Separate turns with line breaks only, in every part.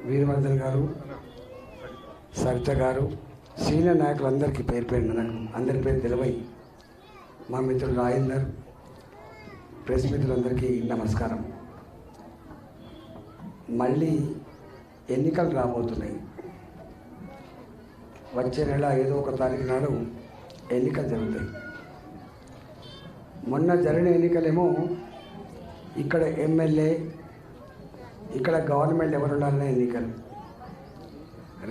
వీరవర్ధన్ గారు, సరిత గారు, సీనియర్ నాయకులందరికీ పేరు పేరు అందరి పేరు తెలివై, మా మిత్రుడు రాజేందర్, ప్రెస్ మిత్రులందరికీ నమస్కారం. మళ్ళీ ఎన్నికలు రాబోతున్నాయి. వచ్చే నెల 5వ తారీఖు నాడు ఎన్నికలు జరుగుతాయి. మొన్న జరిగిన ఎన్నికలేమో ఇక్కడ ఎమ్మెల్యే, ఇక్కడ గవర్నమెంట్ ఎవరు ఉండాలనే ఎన్నికలు.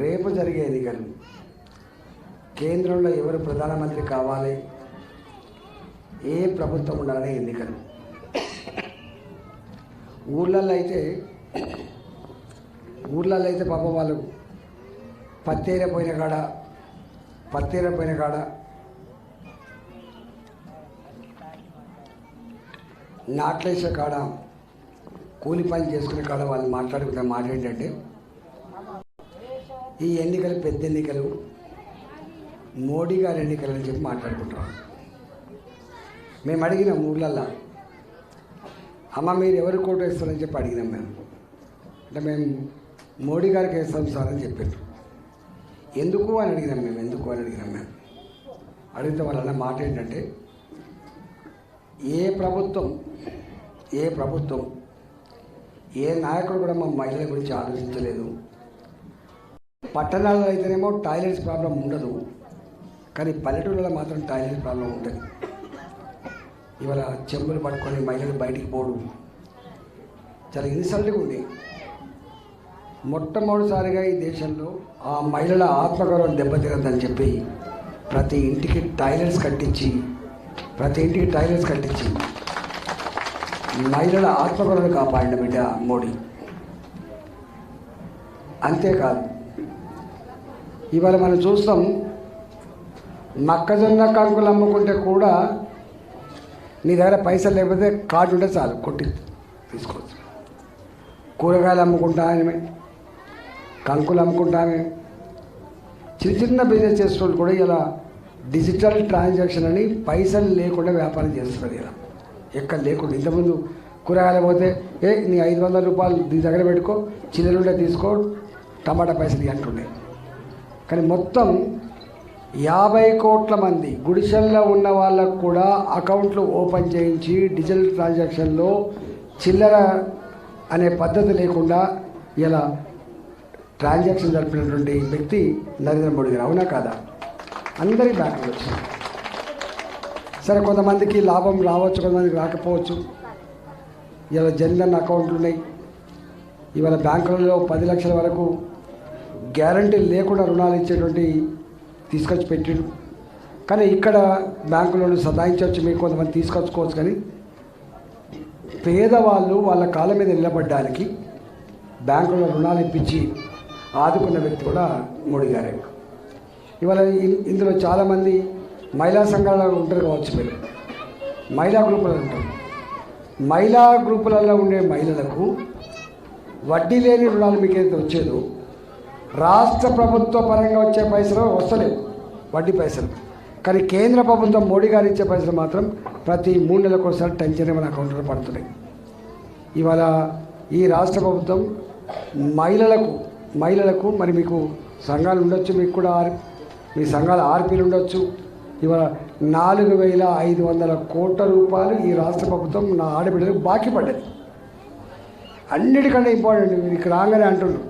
రేపు జరిగే ఎన్నికలు కేంద్రంలో ఎవరు ప్రధానమంత్రి కావాలి, ఏ ప్రభుత్వం ఉండాలనే ఎన్నికలు. ఊళ్ళల్లో అయితే పాపం వాళ్ళు పత్తేరపోయిన కాడ నాట్లేసే కాడ, కూలి పని చేసుకునే కాడ వాళ్ళు మాట్లాడుకునే మాట ఏంటంటే, ఈ ఎన్నికలు పెద్ద ఎన్నికలు, మోడీ గారి ఎన్నికలు అని చెప్పి మాట్లాడుకుంటాం. మేము అడిగినాం ఊళ్ళల్లో, అమ్మ మీరు ఎవరు కోట వేస్తారని చెప్పి అడిగినాం. మేము మోడీ గారికి వేస్తాం సార్ అని చెప్పారు. ఎందుకు అని అడిగినాం మేము. అడిగితే వాళ్ళ మాట ఏంటంటే, ఏ ప్రభుత్వం ఏ నాయకుడు కూడా మా మహిళల గురించి ఆలోచించలేదు. పట్టణాల్లో అయితేనేమో టాయిలెట్స్ ప్రాబ్లం ఉండదు, కానీ పల్లెటూళ్ళలో మాత్రం టాయిలెట్స్ ప్రాబ్లం ఉంటుంది. ఇవాళ చెంబులు పట్టుకొని మహిళలు బయటికి పోవడం చాలా ఇన్సల్ట్గా ఉంది. మొట్టమొదటిసారిగా ఈ దేశంలో ఆ మహిళల ఆత్మగౌరవం దెబ్బతినదని చెప్పి ప్రతి ఇంటికి టాయిలెట్స్ కట్టించి మహిళల ఆత్మగౌరవం కాపాడిన బిడ్డ మోడీ. అంతేకాదు, ఇవాళ మనం చూస్తాం, మొక్కజొన్న కంకులు అమ్ముకుంటే కూడా నీ దగ్గర పైసలు లేకపోతే కార్డు ఉంటే చాలు, కొట్టి తీసుకోవచ్చు. కూరగాయలు అమ్ముకుంటామే, కంకులు అమ్ముకుంటామే, చిన్న బిజినెస్ చేసేవాళ్ళు కూడా ఇలా డిజిటల్ ట్రాన్సాక్షన్ అని పైసలు లేకుండా వ్యాపారం చేస్తున్నారు. ఇలా ఎక్కడ లేకుండా. ఇంతకుముందు కూరగాయలు పోతే నీ 500 రూపాయలు నీ దగ్గర పెట్టుకో, చిల్లరుంటే తీసుకో, టమాటా పైసలు అంటుండే. కానీ మొత్తం 50 కోట్ల మంది గుడిసెల్లో ఉన్న వాళ్ళకు కూడా అకౌంట్లు ఓపెన్ చేయించి డిజిటల్ ట్రాన్సాక్షన్లో చిల్లర అనే పద్ధతి లేకుండా ఇలా ట్రాన్సాక్షన్ జరిపినటువంటి వ్యక్తి నరేంద్ర మోడీ గారు. అవునా కాదా? అందరి బ్యాంకులు వచ్చింది. సరే, కొంతమందికి లాభం రావచ్చు, కొంతమందికి రాకపోవచ్చు. ఇలా జన్ధన్ అకౌంట్లు ఉన్నాయి. ఇవాళ బ్యాంకులలో 10 లక్షల వరకు గ్యారంటీ లేకుండా రుణాలు ఇచ్చేటువంటి తీసుకొచ్చి పెట్టిండు. కానీ ఇక్కడ బ్యాంకులను సదాయించవచ్చు, మీకు కొంతమంది తీసుకొచ్చుకోవచ్చు. కానీ పేదవాళ్ళు వాళ్ళ కాళ్ళ మీద నిలబడడానికి బ్యాంకులో రుణాలు ఇప్పించి ఆదుకున్న వ్యక్తి కూడా మోడీ గారే. ఇవాళ ఇందులో చాలామంది మహిళా సంఘాలలో ఉంటారు కావచ్చు. మీరు మహిళా గ్రూపులలో ఉంటారు. మహిళా గ్రూపులలో ఉండే మహిళలకు వడ్డీ లేని రుణాలు మీకైతే వచ్చేదో, రాష్ట్ర ప్రభుత్వ పరంగా వచ్చే పైసలు వస్తలేవు, వడ్డీ పైసలు. కానీ కేంద్ర ప్రభుత్వం మోడీ గారు ఇచ్చే పైసలు మాత్రం ప్రతి 3 నెలలకు ఒకసారి టెన్షన్ మన అకౌంట్లో పడుతున్నాయి. ఇవాళ ఈ రాష్ట్ర ప్రభుత్వం మహిళలకు మరి మీకు సంఘాలు ఉండొచ్చు, మీకు కూడా మీ సంఘాల ఆర్పీలు ఉండొచ్చు. ఇవాళ 4,500 కోట్ల రూపాయలు ఈ రాష్ట్ర ప్రభుత్వం నా ఆడబిడ్డలకు బాకీ పడ్డది. అన్నిటికంటే ఇంపార్టెంట్, మీరు ఇక్కడ రాగానే అంటున్నారు,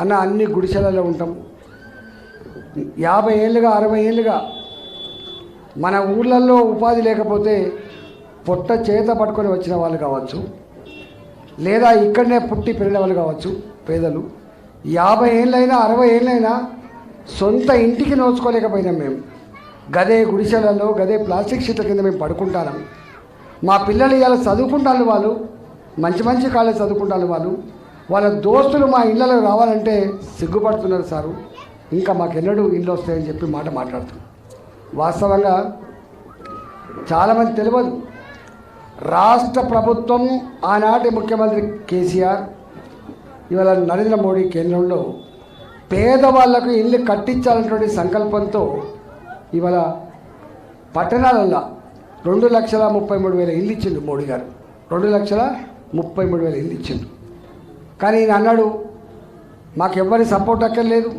అన్న అన్ని గుడిసెలలో ఉంటాం. 50 ఏళ్ళుగా 60 ఏళ్ళుగా మన ఊళ్ళల్లో ఉపాధి లేకపోతే పొట్ట చేత పట్టుకొని వచ్చిన వాళ్ళు కావచ్చు, లేదా ఇక్కడనే పుట్టి పెరిగిన వాళ్ళు కావచ్చు. పేదలు 50 ఏళ్ళైనా 60 ఏళ్ళైనా సొంత ఇంటికి నోచుకోలేకపోయినాం. మేము గదే గుడిసెలలో, గదే ప్లాస్టిక్ షీట్ల కింద మేము పడుకుంటాం. మా పిల్లలు ఇలా చదువుకుంటాను, వాళ్ళు మంచి కాలేజ్ చదువుకుంటాను. వాళ్ళ దోస్తులు మా ఇళ్ళలో రావాలంటే సిగ్గుపడుతున్నారు సారు, ఇంకా మాకెన్నడూ ఇల్లు వస్తాయని చెప్పి మాట్లాడుతున్నారు. వాస్తవంగా చాలామంది తెలియదు, రాష్ట్ర ప్రభుత్వం ఆనాటి ముఖ్యమంత్రి కేసీఆర్, ఇవాళ నరేంద్ర మోడీ కేంద్రంలో పేదవాళ్లకు ఇల్లు కట్టించాలనేటువంటి సంకల్పంతో ఇవాళ పట్టణాలల్లో 2,33,000 ఇల్లు ఇచ్చిండు మోడీ గారు. 2,33,000 ఇల్లు ఇచ్చిండు. కానీ ఈయన అన్నాడు, మాకెవ్వరి సపోర్ట్ అక్కర్లేదు,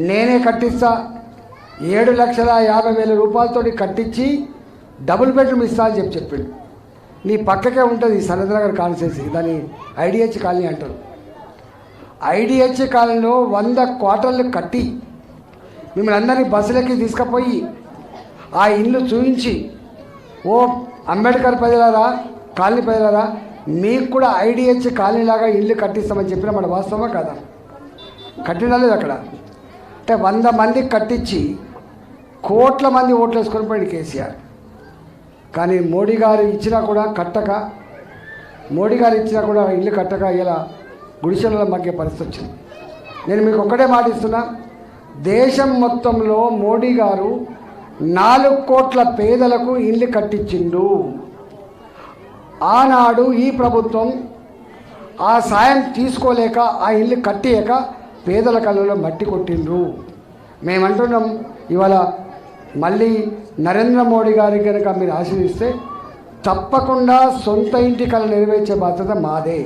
నేనే కట్టిస్తా, 7,50,000 రూపాయలతోటి కట్టించి డబుల్ బెడ్రూమ్ ఇస్తా అని చెప్పిండు. నీ పక్కకే ఉంటుంది సనత్నగర్ కాన్స్టిట్యున్సీ, దాన్ని ఐడిహెచ్ కాలనీ అంటారు. ఐడిహెచ్ కాలనీలో 100 క్వార్టర్లు కట్టి మిమ్మల్ని అందరినీ బస్సులకి తీసుకుపోయి ఆ ఇల్లు చూపించి, ఓ అంబేద్కర్ ప్రజలారా, కాలనీ ప్రజలారా, మీకు కూడా ఐడిహెచ్ కాలనీలాగా ఇల్లు కట్టిస్తామని చెప్పిన మన వాస్తవమా కదా? కట్టినా లేదు అక్కడ. అంటే 100 మందికి కట్టించి కోట్ల మంది ఓట్లు వేసుకొని పోయింది కేసీఆర్. కానీ మోడీ గారు ఇచ్చినా కూడా కట్టక, మోడీ గారు ఇచ్చినా కూడా ఇల్లు కట్టక ఇలా గుడిసెలలో మగ్గే పరిస్థితి వచ్చింది. నేను మీకు ఒక్కటే మాట ఇస్తున్నా, దేశం మొత్తంలో మోడీ గారు 4 కోట్ల పేదలకు ఇల్లు కట్టించిండు. ఆనాడు ఈ ప్రభుత్వం ఆ సాయం తీసుకోలేక ఆ ఇల్లు కట్టియక పేదల కళ్ళలో మట్టి కొట్టిండ్రు. మేమంటున్నాం, ఇవాళ మళ్ళీ నరేంద్ర మోడీ గారికి కనుక మీరు ఆశీర్వదిస్తే తప్పకుండా సొంత ఇంటి కళ నెరవేర్చే బాధ్యత మాదే.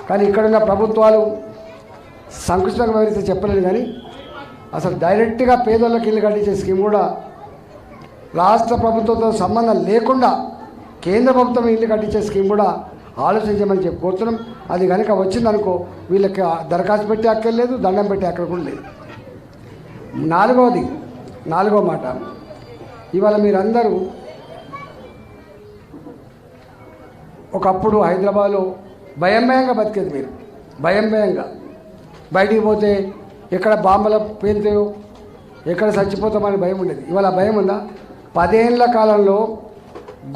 కానీ ఇక్కడున్న ప్రభుత్వాలు సంకుచితంగా వివరిస్తే చెప్పలేదు, కానీ అసలు డైరెక్ట్గా పేదోళ్ళకి ఇల్లు కట్టించే స్కీమ్ కూడా రాష్ట్ర ప్రభుత్వంతో సంబంధం లేకుండా కేంద్ర ప్రభుత్వం ఇల్లు కట్టించే స్కీమ్ కూడా ఆలోచించమని చెప్పి కోరుతున్నాం. అది కనుక వచ్చిందనుకో వీళ్ళకి దరఖాస్తు పెట్టి అక్కర్లేదు, దండం పెట్టి అక్కడ కూడా లేదు. నాలుగో మాట, ఇవాళ మీరందరూ ఒకప్పుడు హైదరాబాద్లో భయంగా బతికేది. మీరు భయంగా బయటికి పోతే ఎక్కడ బాంబుల పేలుతాయో, ఎక్కడ చచ్చిపోతామని భయం ఉండేది. ఇవాళ భయం ఉందా? 10 ఏళ్ల కాలంలో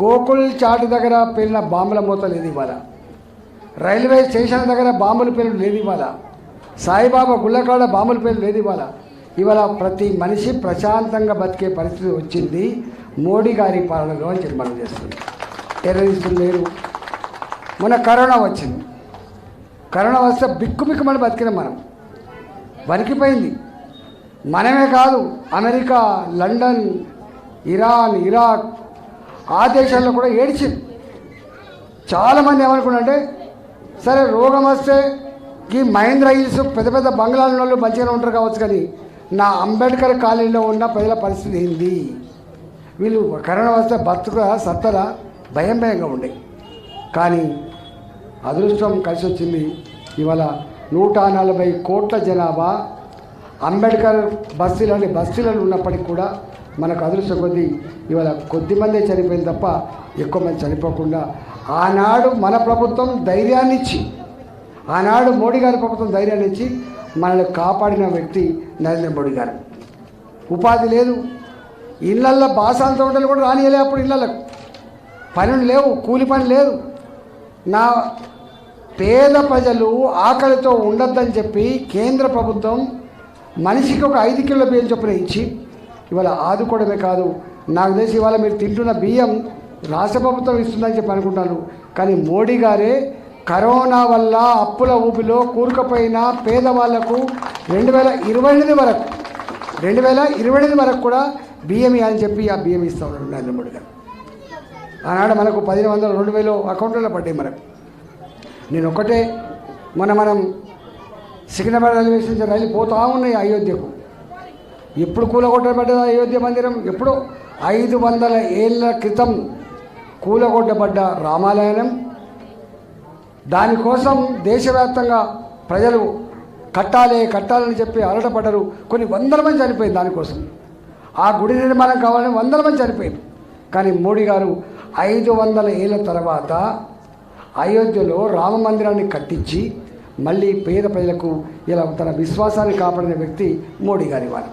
గోకుల్ చాటు దగ్గర పేలిన బాంబుల మూత లేదు ఇవాళ. రైల్వే స్టేషన్ దగ్గర బాంబులు పేలు లేదు ఇవాళ. సాయిబాబా గుళ్ళకాడ బాంబులు పేలు లేదు ఇవాళ. ఇవాళ ప్రతి మనిషి ప్రశాంతంగా బతికే పరిస్థితి వచ్చింది మోడీ గారి పాలనలో అని చెప్పి మనం చేస్తుంది. టెర్రరిస్టులు లేరు. మొన్న కరోనా వచ్చింది. కరోనా వస్తే బిక్కుమని బతికినాం మనం. వణికిపోయింది. మనమే కాదు, అమెరికా, లండన్, ఇరాన్, ఇరాక్ ఆ దేశాల్లో కూడా ఏడ్చింది. చాలామంది ఏమనుకున్నారంటే, సరే రోగం వస్తే ఈ మహేంద్ర హిల్స్ పెద్ద పెద్ద బంగ్లాల వాళ్ళు మంచిగానే ఉంటారు కావచ్చు, కానీ నా అంబేద్కర్ కాలనీలో ఉన్న ప్రజల పరిస్థితి ఏంది? వీళ్ళు కరోనా వస్తే బతుకురా సత్తరా భయంగా ఉండే. కానీ అదృష్టం కలిసి వచ్చింది. ఇవాళ 140 కోట్ల జనాభా అంబేద్కర్ బస్తీలలో ఉన్నప్పటికీ కూడా మనకు అదృష్టం కొద్దీ ఇవాళ కొద్దిమందే చనిపోయింది తప్ప ఎక్కువ మంది చనిపోకుండా ఆనాడు మన ప్రభుత్వం ధైర్యాన్ని ఇచ్చి, ఆనాడు మోడీ గారి ప్రభుత్వం ధైర్యాన్ని ఇచ్చి మనల్ని కాపాడిన వ్యక్తి నరేంద్ర మోడీ గారు. ఉపాధి లేదు, ఇళ్ళల్లో బాసాల తోటలు కూడా రానియలే. అప్పుడు ఇళ్ళకు పనులు లేవు, కూలి పని లేదు. నా పేద ప్రజలు ఆకలితో ఉండొద్దని చెప్పి కేంద్ర ప్రభుత్వం మనిషికి ఒక 5 కిలోల బియ్యం చొప్పున ఇచ్చి ఇవాళ ఆదుకోవడమే కాదు, నాకు తెలిసి ఇవాళ మీరు తింటున్న బియ్యం రాష్ట్ర ప్రభుత్వం ఇస్తుందని చెప్పి అనుకుంటాను. కానీ మోడీ గారే కరోనా వల్ల అప్పుల ఊపిలో కూరుకుపోయిన పేదవాళ్లకు 2028 వరకు కూడా బియ్యం అని చెప్పి ఆ బియ్యం ఇస్తూ ఉన్నాడు నరేంద్ర మోడీ గారు. ఆనాడు మనకు 1,500, 2,000 అకౌంట్లో పడ్డాయి మనకు. నేను ఒక్కటే, మనం సికింద్రాబాద్ రైల్వే స్టేషన్ రైలు పోతూ ఉన్నాయి అయోధ్యకు. ఎప్పుడు కూలగొట్టబడ్డది అయోధ్య మందిరం? ఎప్పుడో 500 ఏళ్ళ క్రితం కూలగొట్టబడ్డ రామాలయం. దానికోసం దేశవ్యాప్తంగా ప్రజలు కట్టాలని చెప్పి అలటపడ్డారు. కొన్ని 100 మంది చనిపోయింది దానికోసం. ఆ గుడి నిర్మాణం కావాలని 100 మంది చనిపోయింది. కానీ మోడీ గారు 500 ఏళ్ళ తర్వాత అయోధ్యలో రామ మందిరాన్ని కట్టించి మళ్ళీ పేద ప్రజలకు ఇలా తన విశ్వాసాన్ని కాపాడిన వ్యక్తి మోడీ గారి వారు.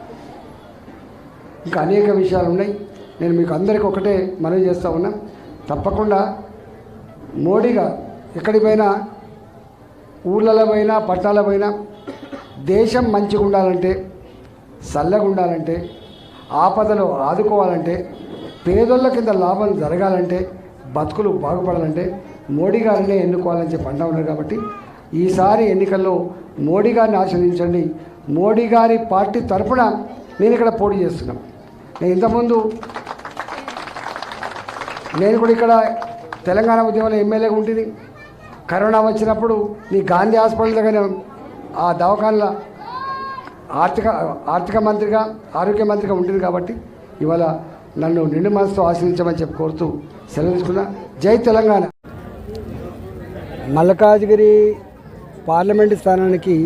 ఇంకా అనేక విషయాలు ఉన్నాయి. నేను మీకు అందరికీ ఒకటే మనవి చేస్తూ ఉన్నా, తప్పకుండా మోడీ గారు ఎక్కడికి పోయినా, ఊళ్ళలో పోయినా, పట్టణాల పోయినా, దేశం మంచిగా ఉండాలంటే, చల్లగా ఉండాలంటే, ఆపదలో ఆదుకోవాలంటే, పేదోళ్ళ కింద లాభం జరగాలంటే, బతుకులు బాగుపడాలంటే మోడీ గారినే ఎన్నుకోవాలని చెప్పి అంటా ఉన్నారు. కాబట్టి ఈసారి ఎన్నికల్లో మోడీ గారిని ఆశీర్వదించండి. మోడీ గారి పార్టీ తరఫున నేను ఇక్కడ పోటీ చేస్తున్నాను. నేను ఇంతకుముందు నేను కూడా ఇక్కడ తెలంగాణ ఉద్యమంలో ఎమ్మెల్యేగా ఉంటుంది. కరోనా వచ్చినప్పుడు నీ గాంధీ హాస్పిటల్ దగ్గర ఆ దవాఖానలో ఆర్థిక మంత్రిగా ఆరోగ్య మంత్రిగా ఉంటుంది కాబట్టి ఇవాళ నన్ను నిండు మనసుతో ఆశీర్వదించమని చెప్పి కోరుతూ సెలవు తీసుకున్నా. జై తెలంగాణ. మల్కాజ్గిరి పార్లమెంటు స్థానానికి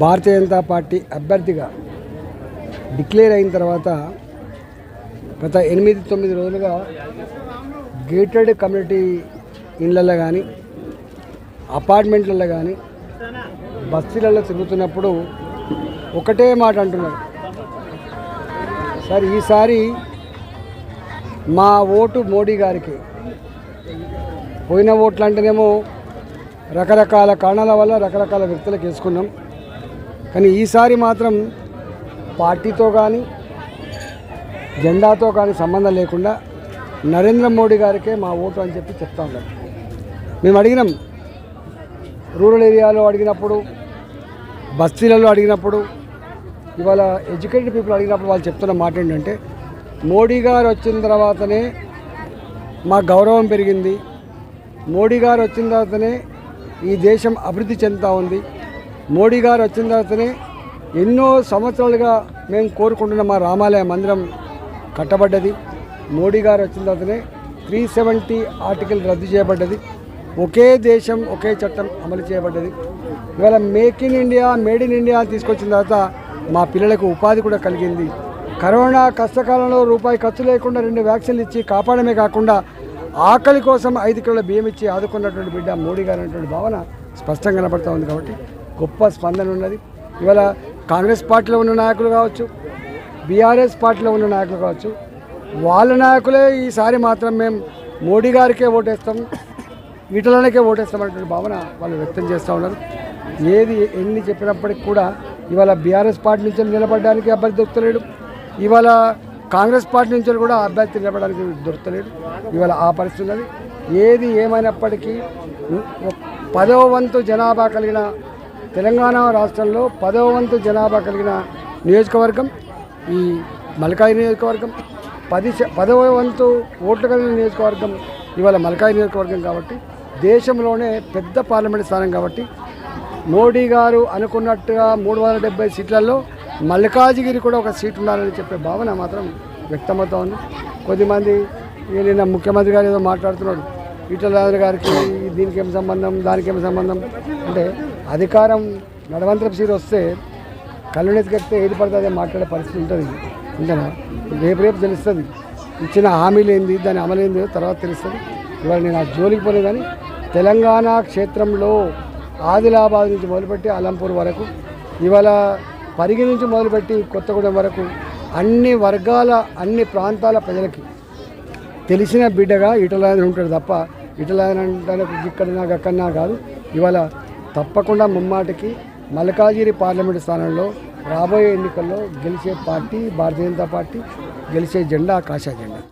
భారతీయ జనతా పార్టీ అభ్యర్థిగా డిక్లేర్ అయిన తర్వాత గత 8-9 రోజులుగా గేటెడ్ కమ్యూనిటీ ఇళ్ళల్లో కానీ అపార్ట్మెంట్లలో కానీ బస్తీలలో తిరుగుతున్నప్పుడు ఒకటే మాట అంటున్నారు, సార్ ఈసారి మా ఓటు మోడీ గారికి. పోయిన ఓట్లు అంటేనేమో రకరకాల కారణాల వల్ల రకరకాల వ్యక్తులకు వేసుకున్నాం, కానీ ఈసారి మాత్రం పార్టీతో కానీ జెండాతో కానీ సంబంధం లేకుండా నరేంద్ర మోడీ గారికే మా ఓటు అని చెప్పి చెప్తా ఉన్నారు. మేము అడిగినాం, రూరల్ ఏరియాలో అడిగినప్పుడు, బస్తీలలో అడిగినప్పుడు, ఇవాళ ఎడ్యుకేటెడ్ పీపుల్ అడిగినప్పుడు వాళ్ళు చెప్తున్న మాట ఏంటంటే మోడీ గారు వచ్చిన తర్వాతనే మా గౌరవం పెరిగింది, మోడీ గారు వచ్చిన తర్వాతనే ఈ దేశం అభివృద్ధి చెందుతూ ఉంది, మోడీ గారు వచ్చిన తర్వాతనే ఎన్నో సంవత్సరాలుగా మేము కోరుకుంటున్న మా రామాలయ మందిరం కట్టబడ్డది, మోడీ గారు వచ్చిన తర్వాతనే 370 ఆర్టికల్ రద్దు చేయబడ్డది, ఒకే దేశం ఒకే చట్టం అమలు చేయబడ్డది. ఇవాళ make in India made in India తీసుకొచ్చిన తర్వాత మా పిల్లలకు ఉపాధి కూడా కలిగింది. కరోనా కష్టకాలంలో రూపాయి ఖర్చు లేకుండా 2 వ్యాక్సిన్లు ఇచ్చి కాపాడమే కాకుండా ఆకలి కోసం 5 కిలోల బియ్యం ఇచ్చి ఆదుకున్నటువంటి బిడ్డ మోడీ గారు అనేటువంటి భావన స్పష్టంగా కనబడుతూ ఉంది. కాబట్టి గొప్ప స్పందన ఉన్నది. ఇవాళ కాంగ్రెస్ పార్టీలో ఉన్న నాయకులు కావచ్చు, బీఆర్ఎస్ పార్టీలో ఉన్న నాయకులు కావచ్చు, వాళ్ళ నాయకులే ఈసారి మాత్రం మేము మోడీ గారికే ఓటేస్తాం, ఈటలకే ఓటేస్తామనేటువంటి భావన వాళ్ళు వ్యక్తం చేస్తూ ఉన్నారు. ఏది ఎన్ని చెప్పినప్పటికి కూడా ఇవాళ బీఆర్ఎస్ పార్టీ నుంచి నిలబడడానికి అభ్యర్థి దొరుకుతలేడు, ఇవాళ కాంగ్రెస్ పార్టీ నుంచి కూడా అభ్యర్థి నిలబడడానికి దొరుకుతలేడు. ఇవాళ ఆ పరిస్థితి ఉన్నది. ఏది ఏమైనప్పటికీ 10వ వంతు జనాభా కలిగిన తెలంగాణ రాష్ట్రంలో 10వ వంతు జనాభా కలిగిన నియోజకవర్గం ఈ మల్కాయి నియోజకవర్గం, 10వ వంతు ఓట్లు కలిగిన నియోజకవర్గం ఇవాళ మల్కాయి నియోజకవర్గం. కాబట్టి దేశంలోనే పెద్ద పార్లమెంట్ స్థానం కాబట్టి మోడీ గారు అనుకున్నట్టుగా 370 సీట్లలో మల్కాజిగిరి కూడా ఒక సీట్ ఉండాలని చెప్పే భావన మాత్రం వ్యక్తమవుతా ఉంది. కొద్దిమంది నిన్న ముఖ్యమంత్రి గారు ఏదో మాట్లాడుతున్నాడు, ఈటల గారికి దీనికి ఏం సంబంధం దానికి ఏం సంబంధం అంటే, అధికారం నడవంతరపు సీరు వస్తే కళ్ళునెత్తికెక్కితే ఏది పడితే అదే మాట్లాడే పరిస్థితి ఉంటుంది. అంతేనా? రేపు తెలుస్తుంది ఇచ్చిన హామీలు ఏంది, దాని అమలు ఏంది తర్వాత తెలుస్తుంది. ఇవాళ నేను ఆ జోలికి పోలే, కానీ తెలంగాణ క్షేత్రంలో ఆదిలాబాద్ నుంచి మొదలుపెట్టి అలంపూర్ వరకు, ఇవాళ పరిగి నుంచి మొదలుపెట్టి కొత్తగూడెం వరకు అన్ని వర్గాల అన్ని ప్రాంతాల ప్రజలకి తెలిసిన బిడ్డగా ఈటలాయన ఉంటాడు తప్ప ఈటలాయన అంటే ఇక్కడనా అక్కడనా కాదు. ఇవాళ తప్పకుండా ముమ్మాటికి మల్కాజిగిరి పార్లమెంటు స్థానంలో రాబోయే ఎన్నికల్లో గెలిచే పార్టీ భారతీయ జనతా పార్టీ, గెలిచే జెండా కాషాయ జెండా.